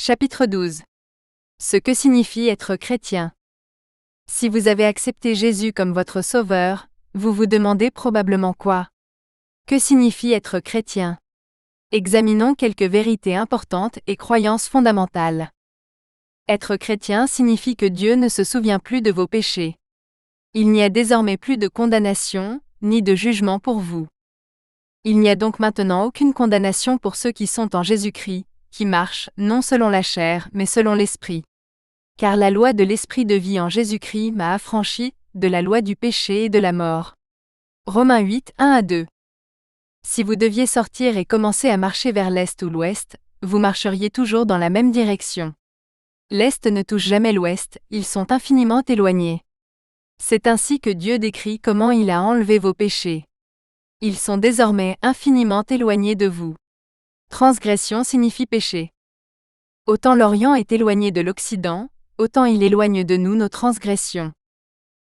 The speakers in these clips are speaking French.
Chapitre 12. Ce que signifie être chrétien. Si vous avez accepté Jésus comme votre sauveur, vous vous demandez probablement quoi? Que signifie être chrétien? Examinons quelques vérités importantes et croyances fondamentales. Être chrétien signifie que Dieu ne se souvient plus de vos péchés. Il n'y a désormais plus de condamnation, ni de jugement pour vous. Il n'y a donc maintenant aucune condamnation pour ceux qui sont en Jésus-Christ, qui marchent, non selon la chair, mais selon l'Esprit. Car la loi de l'Esprit de vie en Jésus-Christ m'a affranchi de la loi du péché et de la mort. Romains 8, 1-2. Si vous deviez sortir et commencer à marcher vers l'Est ou l'Ouest, vous marcheriez toujours dans la même direction. L'Est ne touche jamais l'Ouest, ils sont infiniment éloignés. C'est ainsi que Dieu décrit comment il a enlevé vos péchés. Ils sont désormais infiniment éloignés de vous. Transgression signifie péché. Autant l'Orient est éloigné de l'Occident, autant il éloigne de nous nos transgressions.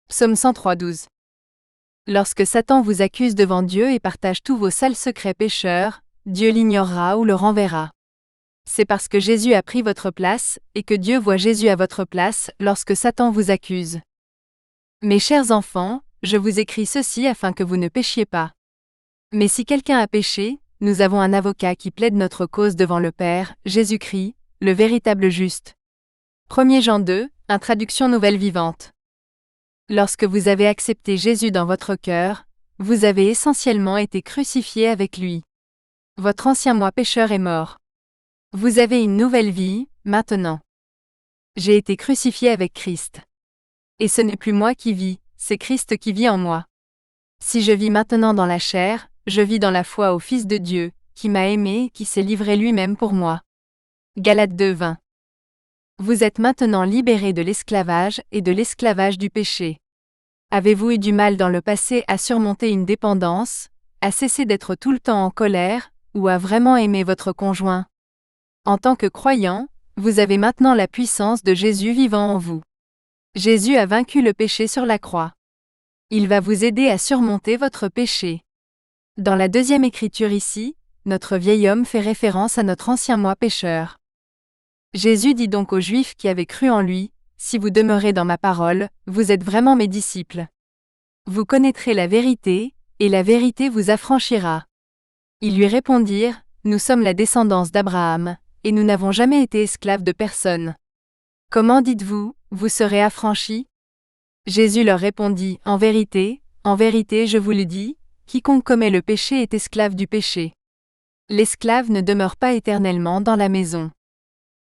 Psaume 103, 12. Lorsque Satan vous accuse devant Dieu et partage tous vos sales secrets pécheurs, Dieu l'ignorera ou le renverra. C'est parce que Jésus a pris votre place, et que Dieu voit Jésus à votre place lorsque Satan vous accuse. Mes chers enfants, je vous écris ceci afin que vous ne péchiez pas. Mais si quelqu'un a péché, nous avons un avocat qui plaide notre cause devant le Père, Jésus-Christ, le véritable juste. 1 Jean 2, Traduction Nouvelle Vivante. Lorsque vous avez accepté Jésus dans votre cœur, vous avez essentiellement été crucifié avec lui. Votre ancien moi pécheur est mort. Vous avez une nouvelle vie, maintenant. J'ai été crucifié avec Christ. Et ce n'est plus moi qui vis, c'est Christ qui vit en moi. Si je vis maintenant dans la chair, je vis dans la foi au Fils de Dieu, qui m'a aimé et qui s'est livré lui-même pour moi. Galates 2, 20. Vous êtes maintenant libérés de l'esclavage et de l'esclavage du péché. Avez-vous eu du mal dans le passé à surmonter une dépendance, à cesser d'être tout le temps en colère, ou à vraiment aimer votre conjoint? En tant que croyant, vous avez maintenant la puissance de Jésus vivant en vous. Jésus a vaincu le péché sur la croix. Il va vous aider à surmonter votre péché. Dans la deuxième écriture ici, notre vieil homme fait référence à notre ancien moi pécheur. Jésus dit donc aux Juifs qui avaient cru en lui, « Si vous demeurez dans ma parole, vous êtes vraiment mes disciples. Vous connaîtrez la vérité, et la vérité vous affranchira. » Ils lui répondirent, « Nous sommes la descendance d'Abraham, et nous n'avons jamais été esclaves de personne. Comment dites-vous, vous serez affranchis ?» Jésus leur répondit, « en vérité, je vous le dis, quiconque commet le péché est esclave du péché. L'esclave ne demeure pas éternellement dans la maison.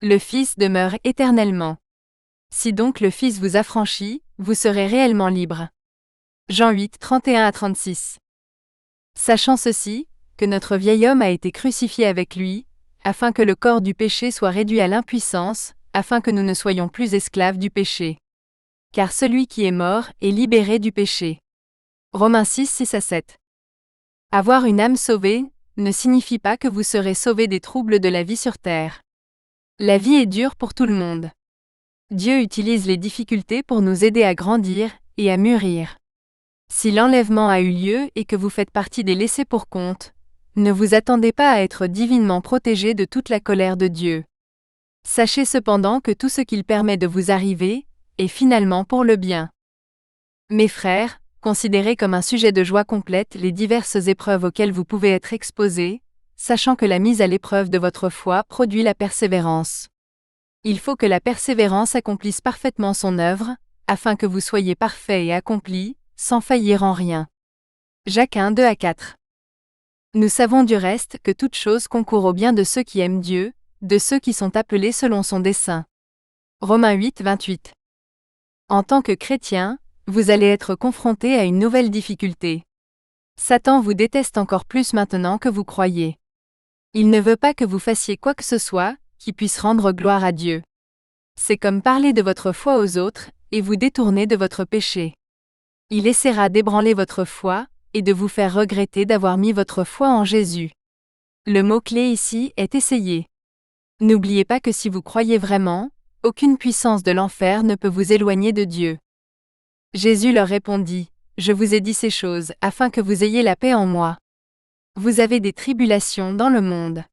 Le Fils demeure éternellement. Si donc le Fils vous affranchit, vous serez réellement libre. » Jean 8, 31-36. Sachant ceci, que notre vieil homme a été crucifié avec lui, afin que le corps du péché soit réduit à l'impuissance, afin que nous ne soyons plus esclaves du péché. Car celui qui est mort est libéré du péché. Romains 6, 6-7. Avoir une âme sauvée ne signifie pas que vous serez sauvés des troubles de la vie sur terre. La vie est dure pour tout le monde. Dieu utilise les difficultés pour nous aider à grandir et à mûrir. Si l'enlèvement a eu lieu et que vous faites partie des laissés pour compte, ne vous attendez pas à être divinement protégés de toute la colère de Dieu. Sachez cependant que tout ce qu'il permet de vous arriver est finalement pour le bien. Mes frères, considérez comme un sujet de joie complète les diverses épreuves auxquelles vous pouvez être exposés, sachant que la mise à l'épreuve de votre foi produit la persévérance. Il faut que la persévérance accomplisse parfaitement son œuvre, afin que vous soyez parfaits et accomplis, sans faillir en rien. Jacques 1, 2-4. Nous savons du reste que toute chose concourt au bien de ceux qui aiment Dieu, de ceux qui sont appelés selon son dessein. Romains 8, 28. En tant que chrétien, vous allez être confronté à une nouvelle difficulté. Satan vous déteste encore plus maintenant que vous croyez. Il ne veut pas que vous fassiez quoi que ce soit qui puisse rendre gloire à Dieu. C'est comme parler de votre foi aux autres et vous détourner de votre péché. Il essaiera d'ébranler votre foi et de vous faire regretter d'avoir mis votre foi en Jésus. Le mot-clé ici est essayer. N'oubliez pas que si vous croyez vraiment, aucune puissance de l'enfer ne peut vous éloigner de Dieu. Jésus leur répondit, « Je vous ai dit ces choses afin que vous ayez la paix en moi. Vous avez des tribulations dans le monde.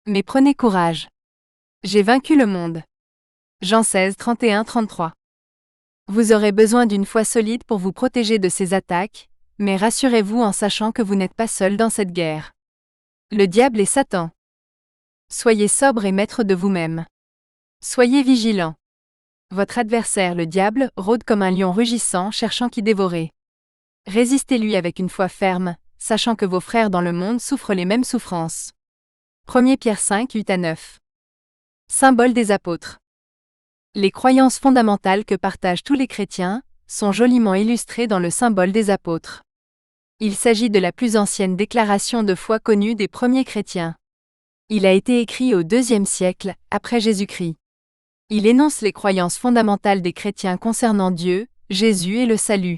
Mais prenez courage. J'ai vaincu le monde. Jean 16, 31-33. Vous aurez besoin d'une foi solide pour vous protéger de ces attaques, mais rassurez-vous en sachant que vous n'êtes pas seul dans cette guerre. Le diable est Satan. Soyez sobre et maître de vous-même. Soyez vigilants. Votre adversaire le diable rôde comme un lion rugissant cherchant qui dévorer. Résistez-lui avec une foi ferme, sachant que vos frères dans le monde souffrent les mêmes souffrances. 1 Pierre 5, 8-9. Symbole des apôtres. Les croyances fondamentales que partagent tous les chrétiens sont joliment illustrées dans le symbole des apôtres. Il s'agit de la plus ancienne déclaration de foi connue des premiers chrétiens. Il a été écrit au IIe siècle, après Jésus-Christ. Il énonce les croyances fondamentales des chrétiens concernant Dieu, Jésus et le salut.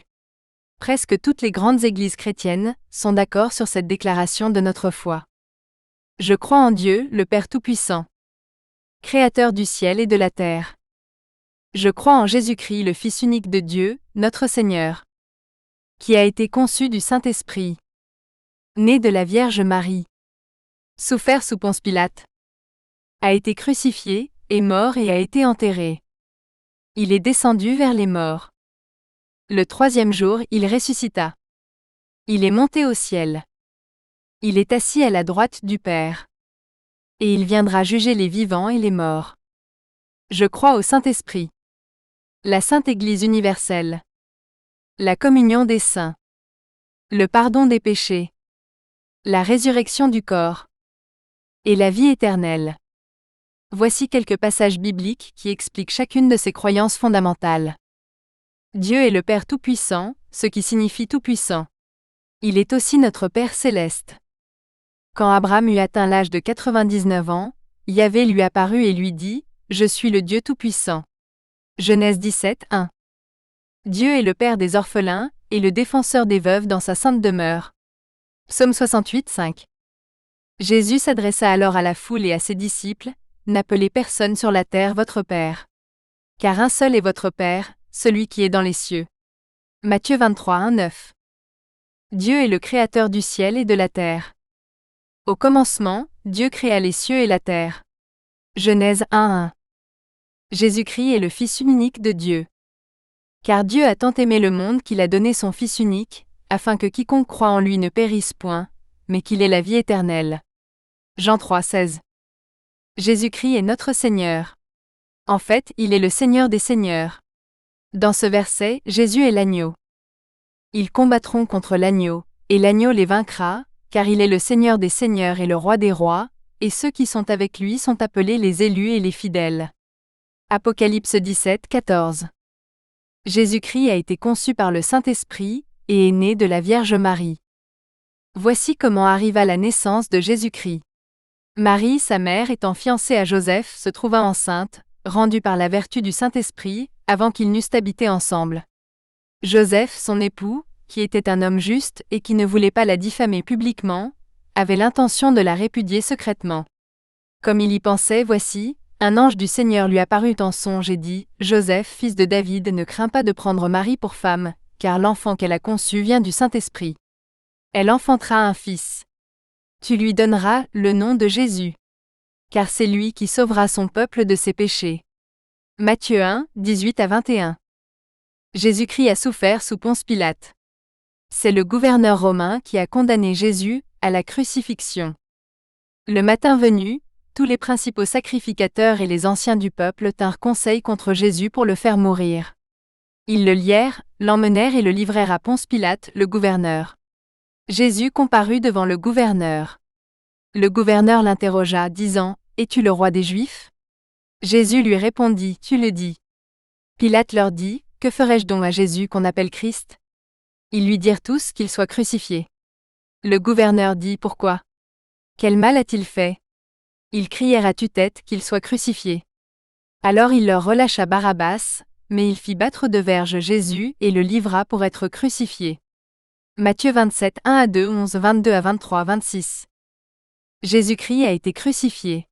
Presque toutes les grandes églises chrétiennes sont d'accord sur cette déclaration de notre foi. Je crois en Dieu, le Père Tout-Puissant, Créateur du ciel et de la terre. Je crois en Jésus-Christ, le Fils unique de Dieu, notre Seigneur, qui a été conçu du Saint-Esprit, né de la Vierge Marie, souffert sous Ponce Pilate, a été crucifié, est mort et a été enterré. Il est descendu vers les morts. Le troisième jour, il ressuscita. Il est monté au ciel. Il est assis à la droite du Père. Et il viendra juger les vivants et les morts. Je crois au Saint-Esprit, la Sainte Église universelle, la communion des saints, le pardon des péchés, la résurrection du corps et la vie éternelle. Voici quelques passages bibliques qui expliquent chacune de ces croyances fondamentales. Dieu est le Père Tout-Puissant, ce qui signifie Tout-Puissant. Il est aussi notre Père Céleste. Quand Abraham eut atteint l'âge de 99 ans, Yahvé lui apparut et lui dit : « Je suis le Dieu Tout-Puissant. » Genèse 17, 1. Dieu est le Père des orphelins et le défenseur des veuves dans sa sainte demeure. Psaume 68, 5. Jésus s'adressa alors à la foule et à ses disciples : « N'appelez personne sur la terre votre Père. Car un seul est votre Père, celui qui est dans les cieux. » Matthieu 23, 1, 9. Dieu est le Créateur du ciel et de la terre. Au commencement, Dieu créa les cieux et la terre. Genèse 1, 1. Jésus-Christ est le Fils unique de Dieu. Car Dieu a tant aimé le monde qu'il a donné son Fils unique, afin que quiconque croit en lui ne périsse point, mais qu'il ait la vie éternelle. Jean 3, 16. Jésus-Christ est notre Seigneur. En fait, il est le Seigneur des seigneurs. Dans ce verset, Jésus est l'agneau. Ils combattront contre l'agneau, et l'agneau les vaincra, car il est le Seigneur des seigneurs et le Roi des rois, et ceux qui sont avec lui sont appelés les élus et les fidèles. Apocalypse 17, 14. Jésus-Christ a été conçu par le Saint-Esprit, et est né de la Vierge Marie. Voici comment arriva la naissance de Jésus-Christ. Marie, sa mère, étant fiancée à Joseph, se trouva enceinte, rendue par la vertu du Saint-Esprit, avant qu'ils n'eussent habité ensemble. Joseph, son époux, qui était un homme juste et qui ne voulait pas la diffamer publiquement, avait l'intention de la répudier secrètement. Comme il y pensait, voici, un ange du Seigneur lui apparut en songe et dit : « Joseph, fils de David, ne crains pas de prendre Marie pour femme, car l'enfant qu'elle a conçu vient du Saint-Esprit. Elle enfantera un fils. Tu lui donneras le nom de Jésus. Car c'est lui qui sauvera son peuple de ses péchés. » Matthieu 1, 18-21. Jésus-Christ a souffert sous Ponce Pilate. C'est le gouverneur romain qui a condamné Jésus à la crucifixion. Le matin venu, tous les principaux sacrificateurs et les anciens du peuple tinrent conseil contre Jésus pour le faire mourir. Ils le lièrent, l'emmenèrent et le livrèrent à Ponce Pilate, le gouverneur. Jésus comparut devant le gouverneur. Le gouverneur l'interrogea, disant : « Es-tu le roi des Juifs ? » Jésus lui répondit : « Tu le dis. » Pilate leur dit : « Que ferai-je donc à Jésus qu'on appelle Christ ? » Ils lui dirent tous qu'il soit crucifié. Le gouverneur dit : « Pourquoi ? Quel mal a-t-il fait ? » Ils crièrent à tue-tête qu'il soit crucifié. Alors il leur relâcha Barabbas, mais il fit battre de verges Jésus et le livra pour être crucifié. Matthieu 27, 1-2, 11, 22-23, 26. Jésus-Christ a été crucifié.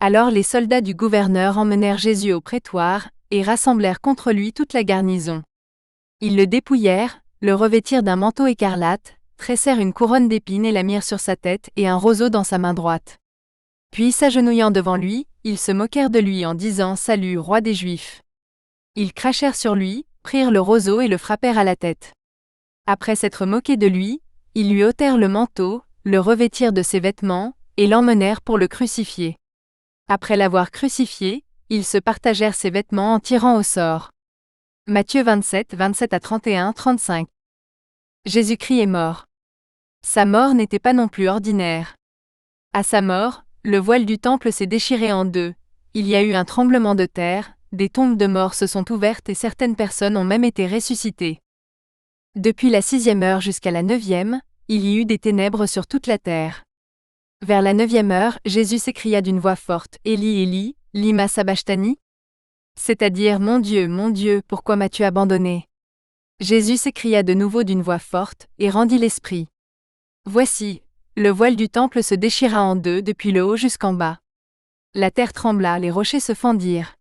Alors les soldats du gouverneur emmenèrent Jésus au prétoire, et rassemblèrent contre lui toute la garnison. Ils le dépouillèrent, le revêtirent d'un manteau écarlate, tressèrent une couronne d'épines et la mirent sur sa tête et un roseau dans sa main droite. Puis s'agenouillant devant lui, ils se moquèrent de lui en disant « Salut, roi des Juifs !» Ils crachèrent sur lui, prirent le roseau et le frappèrent à la tête. Après s'être moqués de lui, ils lui ôtèrent le manteau, le revêtirent de ses vêtements, et l'emmenèrent pour le crucifier. Après l'avoir crucifié, ils se partagèrent ses vêtements en tirant au sort. Matthieu 27, 27 à 31, 35. Jésus-Christ est mort. Sa mort n'était pas non plus ordinaire. À sa mort, le voile du temple s'est déchiré en deux, il y a eu un tremblement de terre, des tombes de morts se sont ouvertes et certaines personnes ont même été ressuscitées. Depuis la 6e heure jusqu'à la 9e, il y eut des ténèbres sur toute la terre. Vers la 9e heure, Jésus s'écria d'une voix forte, « Élie, Élie, lima sabachthani » c'est-à-dire « Mon Dieu, pourquoi m'as-tu abandonné » Jésus s'écria de nouveau d'une voix forte, et rendit l'esprit. Voici, le voile du temple se déchira en deux depuis le haut jusqu'en bas. La terre trembla, les rochers se fendirent.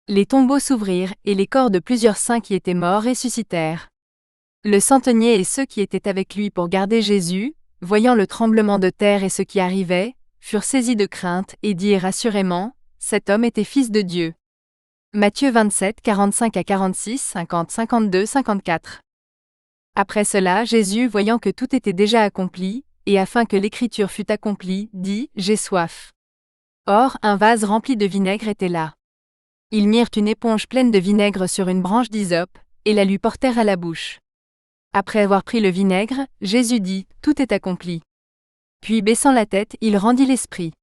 Les tombeaux s'ouvrirent, et les corps de plusieurs saints qui étaient morts ressuscitèrent. Le centenier et ceux qui étaient avec lui pour garder Jésus, voyant le tremblement de terre et ce qui arrivait, furent saisis de crainte et dirent assurément, « Cet homme était fils de Dieu. » Matthieu 27, 45 à 46, 50, 52, 54. Après cela, Jésus, voyant que tout était déjà accompli, et afin que l'écriture fût accomplie, dit, « J'ai soif. » Or, un vase rempli de vinaigre était là. Ils mirent une éponge pleine de vinaigre sur une branche d'hysope, et la lui portèrent à la bouche. Après avoir pris le vinaigre, Jésus dit, « Tout est accompli. » Puis baissant la tête, il rendit l'esprit.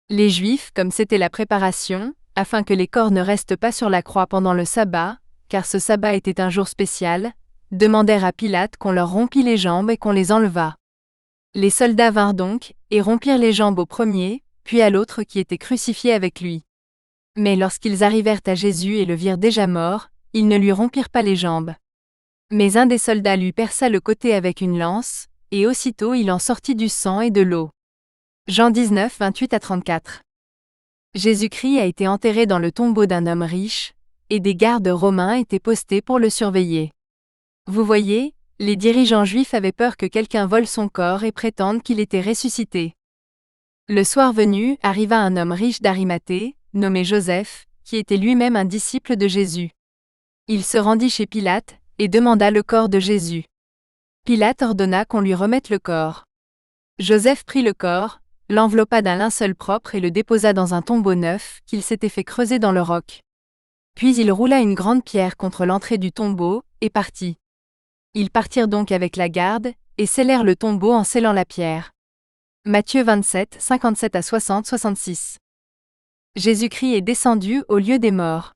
Les Juifs, comme c'était la préparation, afin que les corps ne restent pas sur la croix pendant le sabbat, car ce sabbat était un jour spécial, demandèrent à Pilate qu'on leur rompît les jambes et qu'on les enlevât. Les soldats vinrent donc, et rompirent les jambes au premier, puis à l'autre qui était crucifié avec lui. Mais lorsqu'ils arrivèrent à Jésus et le virent déjà mort, ils ne lui rompirent pas les jambes. Mais un des soldats lui perça le côté avec une lance, et aussitôt il en sortit du sang et de l'eau. Jean 19, 28 à 34. Jésus-Christ a été enterré dans le tombeau d'un homme riche, et des gardes romains étaient postés pour le surveiller. Vous voyez, les dirigeants juifs avaient peur que quelqu'un vole son corps et prétende qu'il était ressuscité. Le soir venu, arriva un homme riche d'Arimathée, nommé Joseph, qui était lui-même un disciple de Jésus. Il se rendit chez Pilate, et demanda le corps de Jésus. Pilate ordonna qu'on lui remette le corps. Joseph prit le corps, l'enveloppa d'un linceul propre et le déposa dans un tombeau neuf qu'il s'était fait creuser dans le roc. Puis il roula une grande pierre contre l'entrée du tombeau, et partit. Ils partirent donc avec la garde, et scellèrent le tombeau en scellant la pierre. Matthieu 27, 57 à 60, 66. Jésus-Christ est descendu au lieu des morts.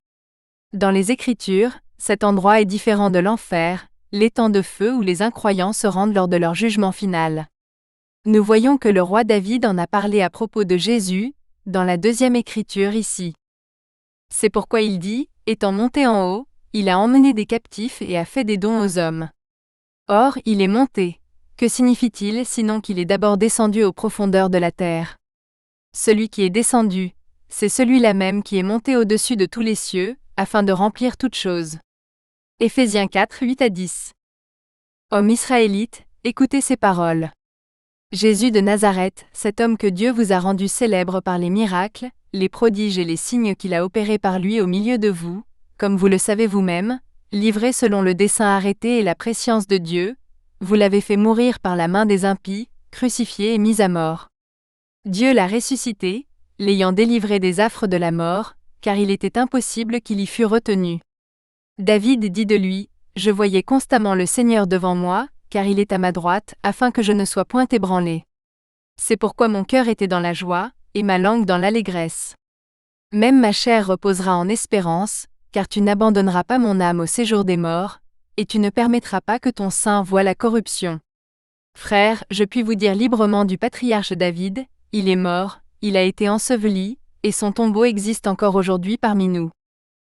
Dans les Écritures, cet endroit est différent de l'enfer, l'étang de feu où les incroyants se rendent lors de leur jugement final. Nous voyons que le roi David en a parlé à propos de Jésus, dans la 2e Écriture ici. C'est pourquoi il dit, étant monté en haut, il a emmené des captifs et a fait des dons aux hommes. Or, il est monté. Que signifie-t-il sinon qu'il est d'abord descendu aux profondeurs de la terre? Celui qui est descendu, c'est celui-là même qui est monté au-dessus de tous les cieux, afin de remplir toutes choses. Éphésiens 4, 8 à 10. Hommes israélites, écoutez ces paroles. Jésus de Nazareth, cet homme que Dieu vous a rendu célèbre par les miracles, les prodiges et les signes qu'il a opérés par lui au milieu de vous, comme vous le savez vous-même, livré selon le dessein arrêté et la prescience de Dieu, vous l'avez fait mourir par la main des impies, crucifié et mis à mort. Dieu l'a ressuscité, l'ayant délivré des affres de la mort, car il était impossible qu'il y fût retenu. David dit de lui, « Je voyais constamment le Seigneur devant moi, car il est à ma droite, afin que je ne sois point ébranlé. C'est pourquoi mon cœur était dans la joie, et ma langue dans l'allégresse. Même ma chair reposera en espérance, car tu n'abandonneras pas mon âme au séjour des morts, et tu ne permettras pas que ton sein voie la corruption. Frères, je puis vous dire librement du patriarche David, il est mort, il a été enseveli, et son tombeau existe encore aujourd'hui parmi nous.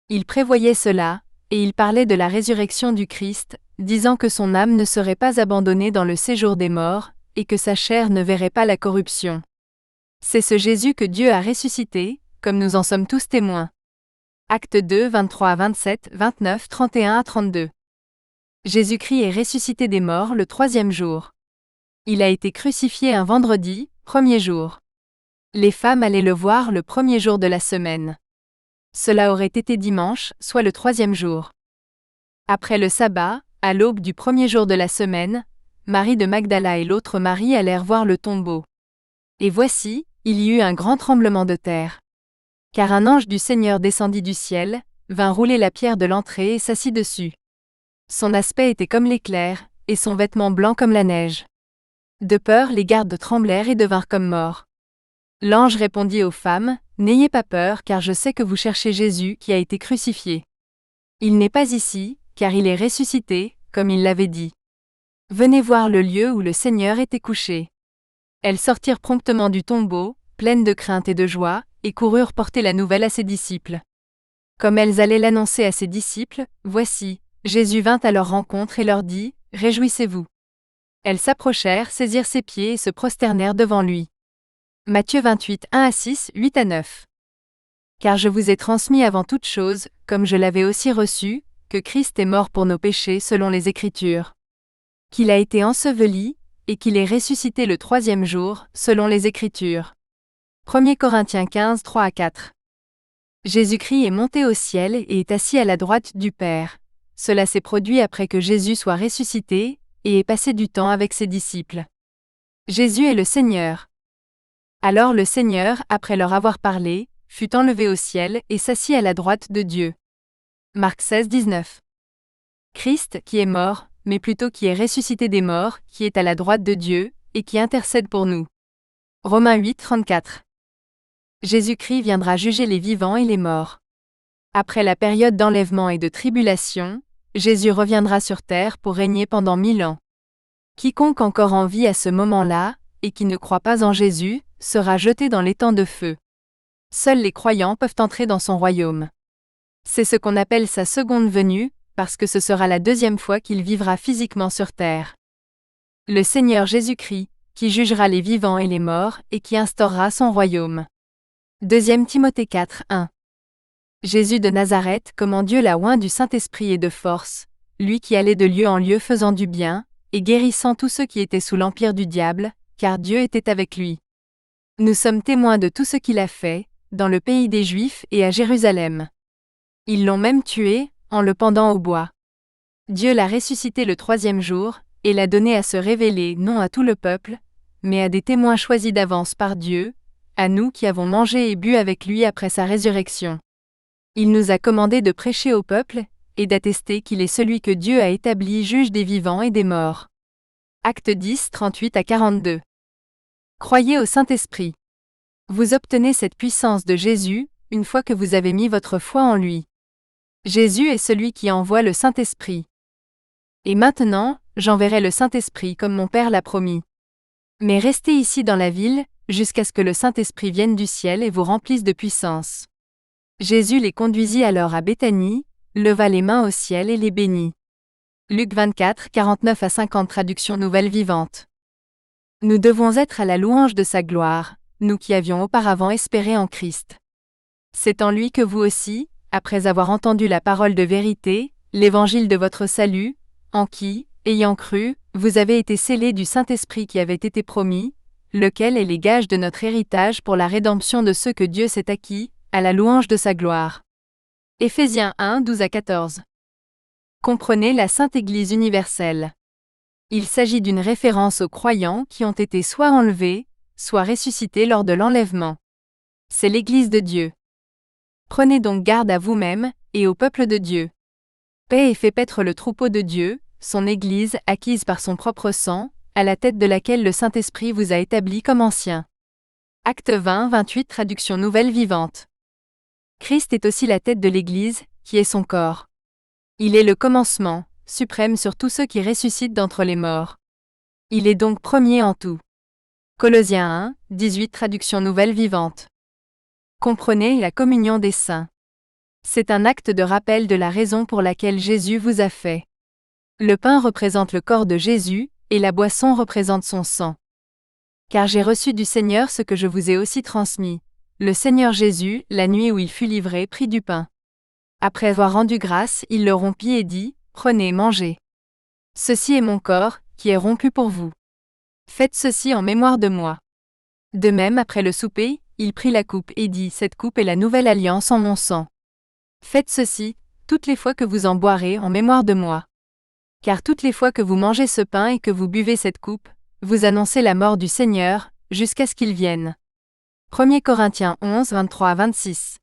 Il prévoyait cela, et il parlait de la résurrection du Christ, disant que son âme ne serait pas abandonnée dans le séjour des morts, et que sa chair ne verrait pas la corruption. C'est ce Jésus que Dieu a ressuscité, comme nous en sommes tous témoins. Actes 2, 23 à 27, 29, 31 à 32. Jésus-Christ est ressuscité des morts le 3e jour. Il a été crucifié un vendredi, 1er jour. Les femmes allaient le voir le premier jour de la semaine. Cela aurait été dimanche, soit le 3e jour. Après le sabbat, à l'aube du premier jour de la semaine, Marie de Magdala et l'autre Marie allèrent voir le tombeau. Et voici, il y eut un grand tremblement de terre. Car un ange du Seigneur descendit du ciel, vint rouler la pierre de l'entrée et s'assit dessus. Son aspect était comme l'éclair, et son vêtement blanc comme la neige. De peur, les gardes tremblèrent et devinrent comme morts. L'ange répondit aux femmes, « N'ayez pas peur, car je sais que vous cherchez Jésus qui a été crucifié. Il n'est pas ici, car il est ressuscité, comme il l'avait dit. Venez voir le lieu où le Seigneur était couché. » Elles sortirent promptement du tombeau, pleines de crainte et de joie, et coururent porter la nouvelle à ses disciples. Comme elles allaient l'annoncer à ses disciples, voici, Jésus vint à leur rencontre et leur dit, « Réjouissez-vous. » Elles s'approchèrent, saisirent ses pieds et se prosternèrent devant lui. Matthieu 28, 1-6, 8-9. Car je vous ai transmis avant toute chose, comme je l'avais aussi reçu, que Christ est mort pour nos péchés selon les Écritures. Qu'il a été enseveli, et qu'il est ressuscité le 3e jour, selon les Écritures. 1 Corinthiens 15, 3-4. Jésus-Christ est monté au ciel et est assis à la droite du Père. Cela s'est produit après que Jésus soit ressuscité, et ait passé du temps avec ses disciples. Jésus est le Seigneur. Alors le Seigneur, après leur avoir parlé, fut enlevé au ciel et s'assit à la droite de Dieu. Marc 16, 19. Christ, qui est mort, mais plutôt qui est ressuscité des morts, qui est à la droite de Dieu, et qui intercède pour nous. Romains 8, 34. Jésus-Christ viendra juger les vivants et les morts. Après la période d'enlèvement et de tribulation, Jésus reviendra sur terre pour régner pendant 1000 ans. Quiconque encore en vie à ce moment-là, et qui ne croit pas en Jésus, sera jeté dans l'étang de feu. Seuls les croyants peuvent entrer dans son royaume. C'est ce qu'on appelle sa seconde venue, parce que ce sera la 2e fois qu'il vivra physiquement sur terre. Le Seigneur Jésus-Christ, qui jugera les vivants et les morts, et qui instaurera son royaume. 2 Timothée 4, 1. Jésus de Nazareth, comment Dieu l'a oint du Saint-Esprit et de force, lui qui allait de lieu en lieu faisant du bien, et guérissant tous ceux qui étaient sous l'empire du diable, car Dieu était avec lui. Nous sommes témoins de tout ce qu'il a fait, dans le pays des Juifs et à Jérusalem. Ils l'ont même tué, en le pendant au bois. Dieu l'a ressuscité le 3e jour, et l'a donné à se révéler non à tout le peuple, mais à des témoins choisis d'avance par Dieu, à nous qui avons mangé et bu avec lui après sa résurrection. Il nous a commandé de prêcher au peuple, et d'attester qu'il est celui que Dieu a établi juge des vivants et des morts. Actes 10, 38-42. Croyez au Saint-Esprit. Vous obtenez cette puissance de Jésus, une fois que vous avez mis votre foi en lui. Jésus est celui qui envoie le Saint-Esprit. Et maintenant, j'enverrai le Saint-Esprit comme mon Père l'a promis. Mais restez ici dans la ville, jusqu'à ce que le Saint-Esprit vienne du ciel et vous remplisse de puissance. Jésus les conduisit alors à Béthanie, leva les mains au ciel et les bénit. Luc 24, 49-50 traduction nouvelle vivante. Nous devons être à la louange de sa gloire, nous qui avions auparavant espéré en Christ. C'est en lui que vous aussi, après avoir entendu la parole de vérité, l'évangile de votre salut, en qui, ayant cru, vous avez été scellés du Saint-Esprit qui avait été promis, lequel est les gages de notre héritage pour la rédemption de ceux que Dieu s'est acquis, à la louange de sa gloire. Éphésiens 1, 12-14. Comprenez la Sainte Église universelle. Il s'agit d'une référence aux croyants qui ont été soit enlevés, soit ressuscités lors de l'enlèvement. C'est l'Église de Dieu. Prenez donc garde à vous-même, et au peuple de Dieu. Paix et fait paître le troupeau de Dieu, son Église acquise par son propre sang, à la tête de laquelle le Saint-Esprit vous a établi comme ancien. Acte 20, 28 traduction nouvelle vivante. Christ est aussi la tête de l'Église, qui est son corps. Il est le commencement, suprême sur tous ceux qui ressuscitent d'entre les morts. Il est donc premier en tout. Colossiens 1, 18 traduction nouvelle vivante. Comprenez la communion des saints. C'est un acte de rappel de la raison pour laquelle Jésus vous a fait. Le pain représente le corps de Jésus, et la boisson représente son sang. Car j'ai reçu du Seigneur ce que je vous ai aussi transmis. Le Seigneur Jésus, la nuit où il fut livré, prit du pain. Après avoir rendu grâce, il le rompit et dit, « Prenez, mangez. Ceci est mon corps, qui est rompu pour vous. Faites ceci en mémoire de moi. » De même, après le souper, il prit la coupe et dit « Cette coupe est la nouvelle alliance en mon sang. Faites ceci, toutes les fois que vous en boirez en mémoire de moi. Car toutes les fois que vous mangez ce pain et que vous buvez cette coupe, vous annoncez la mort du Seigneur, jusqu'à ce qu'il vienne. » 1 Corinthiens 11, 23-26.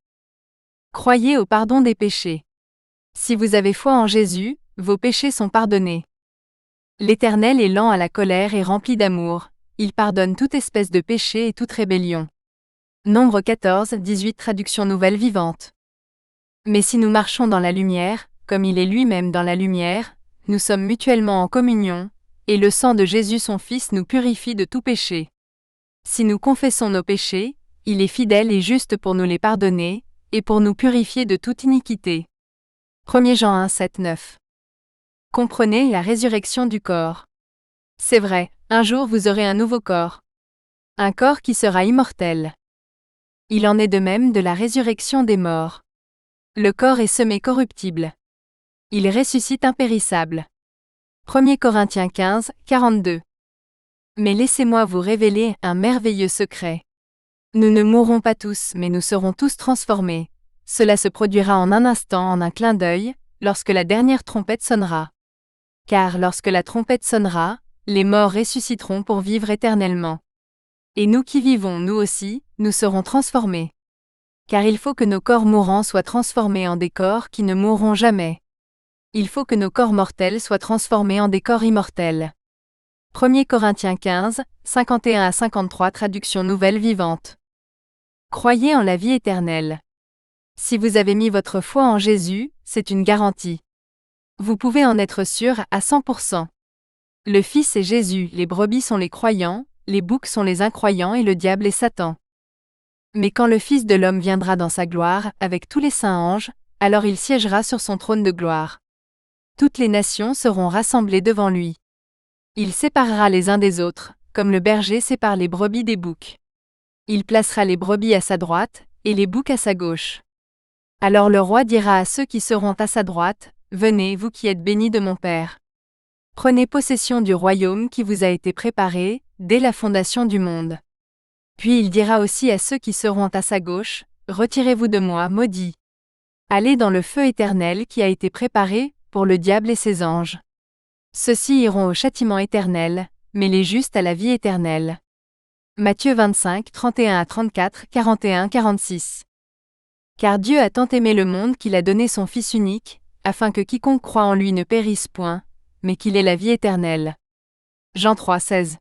Croyez au pardon des péchés. Si vous avez foi en Jésus, vos péchés sont pardonnés. L'Éternel est lent à la colère et rempli d'amour, il pardonne toute espèce de péché et toute rébellion. Nombre 14, 18 Traduction Nouvelle Vivante. Mais si nous marchons dans la lumière, comme il est lui-même dans la lumière, nous sommes mutuellement en communion, et le sang de Jésus son Fils nous purifie de tout péché. Si nous confessons nos péchés, il est fidèle et juste pour nous les pardonner, et pour nous purifier de toute iniquité. 1 Jean 1, 7, 9. Comprenez la résurrection du corps. C'est vrai, un jour vous aurez un nouveau corps. Un corps qui sera immortel. Il en est de même de la résurrection des morts. Le corps est semé corruptible. Il ressuscite impérissable. 1 Corinthiens 15, 42. Mais laissez-moi vous révéler un merveilleux secret. Nous ne mourrons pas tous, mais nous serons tous transformés. Cela se produira en un instant, en un clin d'œil, lorsque la dernière trompette sonnera. Car lorsque la trompette sonnera, les morts ressusciteront pour vivre éternellement. Et nous qui vivons, nous aussi, nous serons transformés. Car il faut que nos corps mourants soient transformés en des corps qui ne mourront jamais. Il faut que nos corps mortels soient transformés en des corps immortels. 1 Corinthiens 15, 51-53 Traduction Nouvelle Vivante. Croyez en la vie éternelle. Si vous avez mis votre foi en Jésus, c'est une garantie. Vous pouvez en être sûr à 100%. Le Fils est Jésus, les brebis sont les croyants, les boucs sont les incroyants et le diable est Satan. Mais quand le Fils de l'homme viendra dans sa gloire, avec tous les saints anges, alors il siégera sur son trône de gloire. Toutes les nations seront rassemblées devant lui. Il séparera les uns des autres, comme le berger sépare les brebis des boucs. Il placera les brebis à sa droite, et les boucs à sa gauche. Alors le roi dira à ceux qui seront à sa droite, « Venez, vous qui êtes bénis de mon Père. Prenez possession du royaume qui vous a été préparé, dès la fondation du monde. » Puis il dira aussi à ceux qui seront à sa gauche, « Retirez-vous de moi, maudits. Allez dans le feu éternel qui a été préparé pour le diable et ses anges. Ceux-ci iront au châtiment éternel, mais les justes à la vie éternelle. » Matthieu 25, 31-34, 41-46. Car Dieu a tant aimé le monde qu'il a donné son Fils unique, afin que quiconque croit en lui ne périsse point, mais qu'il ait la vie éternelle. Jean 3, 16.